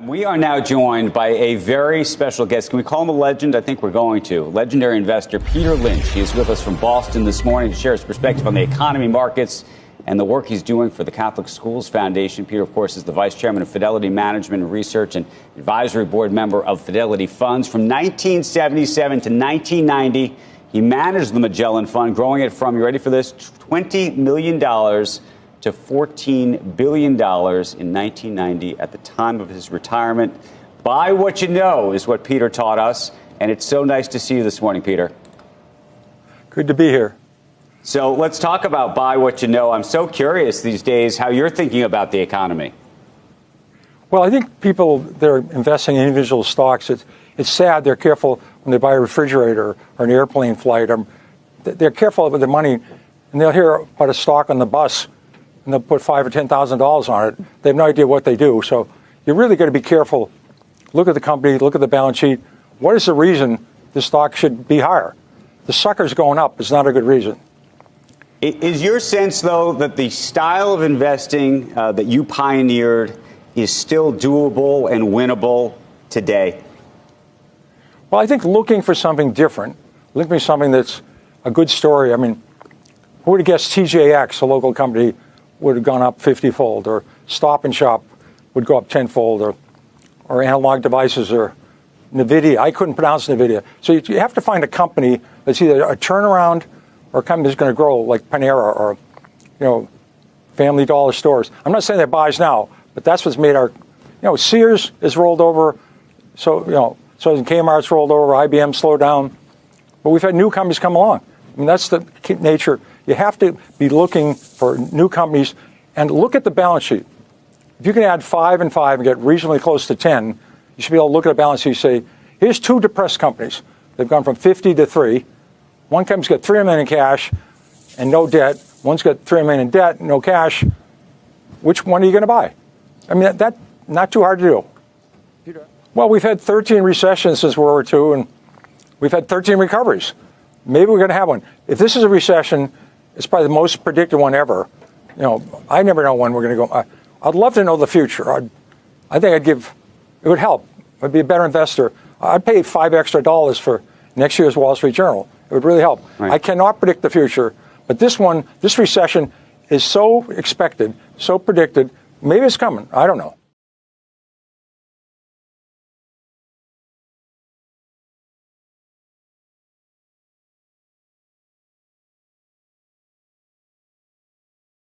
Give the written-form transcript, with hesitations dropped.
We are now joined by a very special guest. Can we call him a legend? I think we're going to. Legendary investor Peter Lynch. He is with us from Boston this morning to share his perspective on the economy, markets, and the work he's doing for the Catholic Schools Foundation. Peter, of course, is the vice chairman of Fidelity Management and Research and advisory board member of Fidelity Funds. From 1977 to 1990, he managed the Magellan Fund, growing it from, you ready for this, $20 million to $14 billion in 1990 at the time of his retirement. Buy what you know is what Peter taught us, and it's so nice to see you this morning, Peter. Good to be here. So let's talk about buy what you know. I'm so curious these days how you're thinking about the economy. Well, I think people that are investing in individual stocks, it's sad they're careful when they buy a refrigerator or an airplane flight. They're careful with their money, and they'll hear about a stock on the bus, and they'll put $5,000 or $10,000 on it. They have no idea what they do. So you're really going to be careful. Look at the company, look at the balance sheet. What is the reason the stock should be higher? The sucker's going up is not a good reason. Is your sense, though, that the style of investing that you pioneered is still doable and winnable today? Well, I think looking for something different, looking for something that's a good story. I mean, who would have guessed TJX, a local company, would have gone up 50-fold, or Stop and Shop would go up 10-fold, or Analog Devices, or NVIDIA. I couldn't pronounce NVIDIA. So you have to find a company that's either a turnaround or a company that's going to grow, like Panera or, Family Dollar stores. I'm not saying that buys now, but that's what's made our, Sears is rolled over. So Kmart's rolled over, IBM slowed down. But we've had new companies come along. I mean, that's the nature. You have to be looking for new companies and look at the balance sheet. If you can add 5 and 5 and get reasonably close to 10, you should be able to look at a balance sheet and say, here's two depressed companies. They've gone from 50 to 3. One company's got $3 million in cash and no debt. One's got $3 million in debt and no cash. Which one are you going to buy? I mean, that's not too hard to do. Peter? Well, we've had 13 recessions since World War II, and we've had 13 recoveries. Maybe we're going to have one. If this is a recession, it's probably the most predicted one ever. I never know when we're going to go. I'd love to know the future. I think it would help. I'd be a better investor. I'd pay $5 extra for next year's Wall Street Journal. It would really help. Right. I cannot predict the future, but this recession is so expected, so predicted. Maybe it's coming. I don't know.